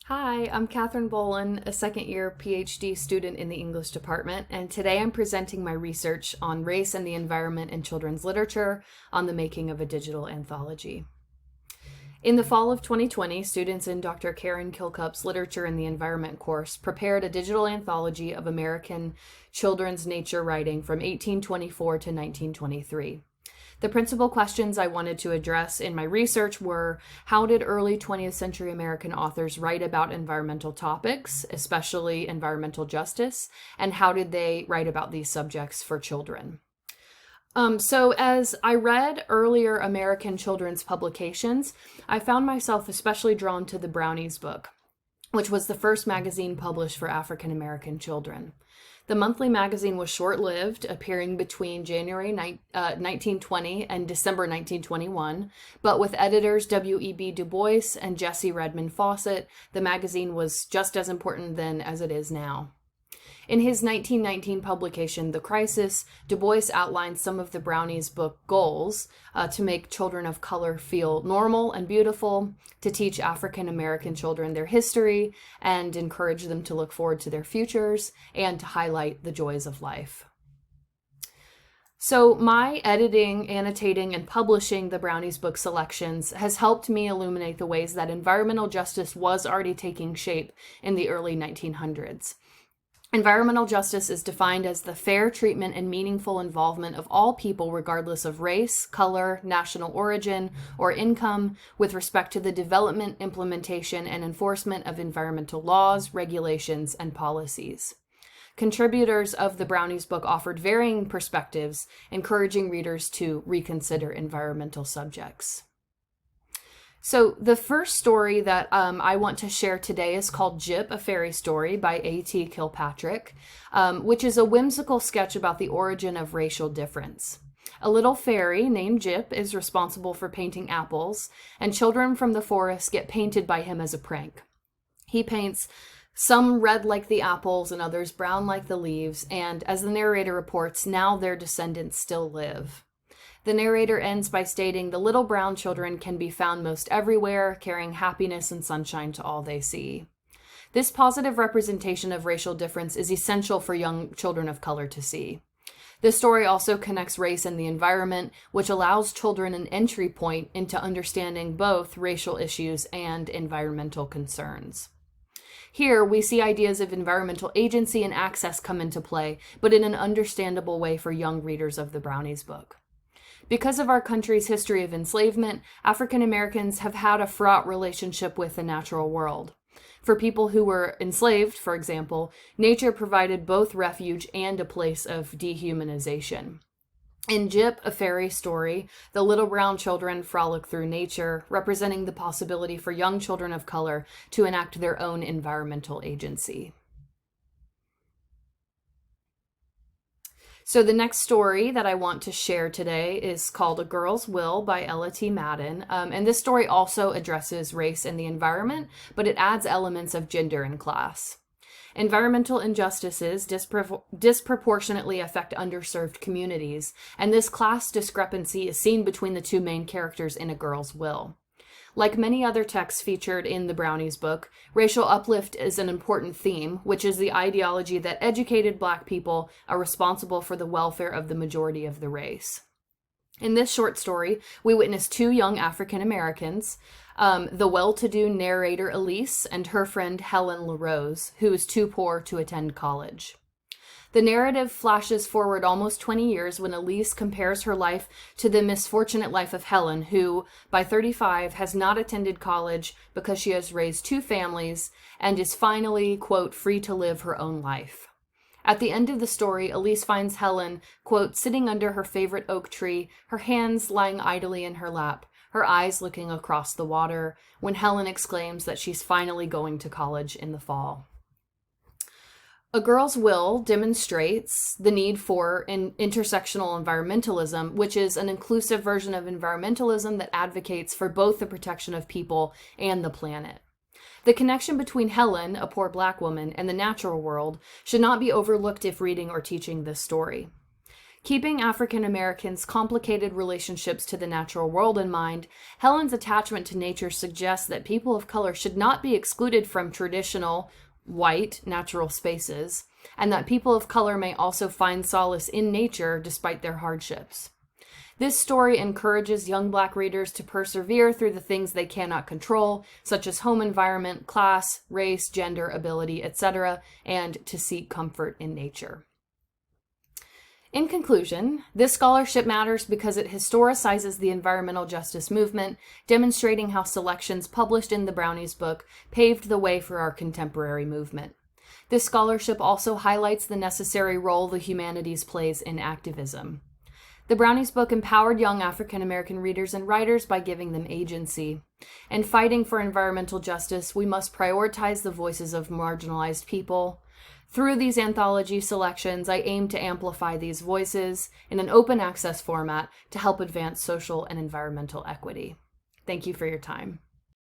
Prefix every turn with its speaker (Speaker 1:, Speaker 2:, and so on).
Speaker 1: Hi, I'm Catherine Bowlin, a second year PhD student in the English department, and today I'm presenting my research on race and the environment in children's literature on the making of a digital anthology. In the fall of 2020, students in Dr. Karen Kilcup's Literature and the Environment course prepared a digital anthology of American children's nature writing from 1824 to 1923. The principal questions I wanted to address in my research were: how did early 20th century American authors write about environmental topics, especially environmental justice, and how did they write about these subjects for children? So as I read earlier American children's publications, I found myself especially drawn to the Brownies Book, which was the first magazine published for African American children. The monthly magazine was short-lived, appearing between January 1920 and December 1921, but with editors W.E.B. Du Bois and Jessie Redmond Fawcett, the magazine was just as important then as it is now. In his 1919 publication, The Crisis, Du Bois outlined some of the Brownies Book goals to make children of color feel normal and beautiful, to teach African American children their history and encourage them to look forward to their futures, and to highlight the joys of life. So my editing, annotating, and publishing the Brownies Book selections has helped me illuminate the ways that environmental justice was already taking shape in the early 1900s. Environmental justice is defined as the fair treatment and meaningful involvement of all people regardless of race, color, national origin, or income with respect to the development, implementation, and enforcement of environmental laws, regulations, and policies. Contributors of the Brownies Book offered varying perspectives, encouraging readers to reconsider environmental subjects. So the first story that I want to share today is called Jip, a Fairy Story by A.T. Kilpatrick, which is a whimsical sketch about the origin of racial difference. A little fairy named Jip is responsible for painting apples, and children from the forest get painted by him as a prank. He paints some red like the apples and others brown like the leaves, and as the narrator reports, now their descendants still live. The narrator ends by stating the little brown children can be found most everywhere, carrying happiness and sunshine to all they see. This positive representation of racial difference is essential for young children of color to see. This story also connects race and the environment, which allows children an entry point into understanding both racial issues and environmental concerns. Here, we see ideas of environmental agency and access come into play, but in an understandable way for young readers of the Brownies Book. Because of our country's history of enslavement, African Americans have had a fraught relationship with the natural world. For people who were enslaved, for example, nature provided both refuge and a place of dehumanization. In Jip, a Fairy Story, the little brown children frolic through nature, representing the possibility for young children of color to enact their own environmental agency. So the next story that I want to share today is called A Girl's Will by Ella T. Madden. And this story also addresses race and the environment, but it adds elements of gender and class. Environmental injustices disproportionately affect underserved communities, and this class discrepancy is seen between the two main characters in A Girl's Will. Like many other texts featured in the Brownies Book, racial uplift is an important theme, which is the ideology that educated Black people are responsible for the welfare of the majority of the race. In this short story, we witness two young African Americans, the well-to-do narrator Elise and her friend Helen LaRose, who is too poor to attend college. The narrative flashes forward almost 20 years when Elise compares her life to the misfortunate life of Helen, who, by 35, has not attended college because she has raised two families and is finally, quote, free to live her own life. At the end of the story, Elise finds Helen, quote, sitting under her favorite oak tree, her hands lying idly in her lap, her eyes looking across the water, when Helen exclaims that she's finally going to college in the fall. A Girl's Will demonstrates the need for an intersectional environmentalism, which is an inclusive version of environmentalism that advocates for both the protection of people and the planet. The connection between Helen, a poor Black woman, and the natural world should not be overlooked if reading or teaching this story. Keeping African Americans' complicated relationships to the natural world in mind, Helen's attachment to nature suggests that people of color should not be excluded from traditional, white, natural spaces, and that people of color may also find solace in nature despite their hardships. This story encourages young Black readers to persevere through the things they cannot control, such as home environment, class, race, gender, ability, etc., and to seek comfort in nature. In conclusion, this scholarship matters because it historicizes the environmental justice movement, demonstrating how selections published in the Brownies Book paved the way for our contemporary movement. This scholarship also highlights the necessary role the humanities plays in activism. The Brownies Book empowered young African American readers and writers by giving them agency. In fighting for environmental justice, we must prioritize the voices of marginalized people. Through these anthology selections, I aim to amplify these voices in an open access format to help advance social and environmental equity. Thank you for your time.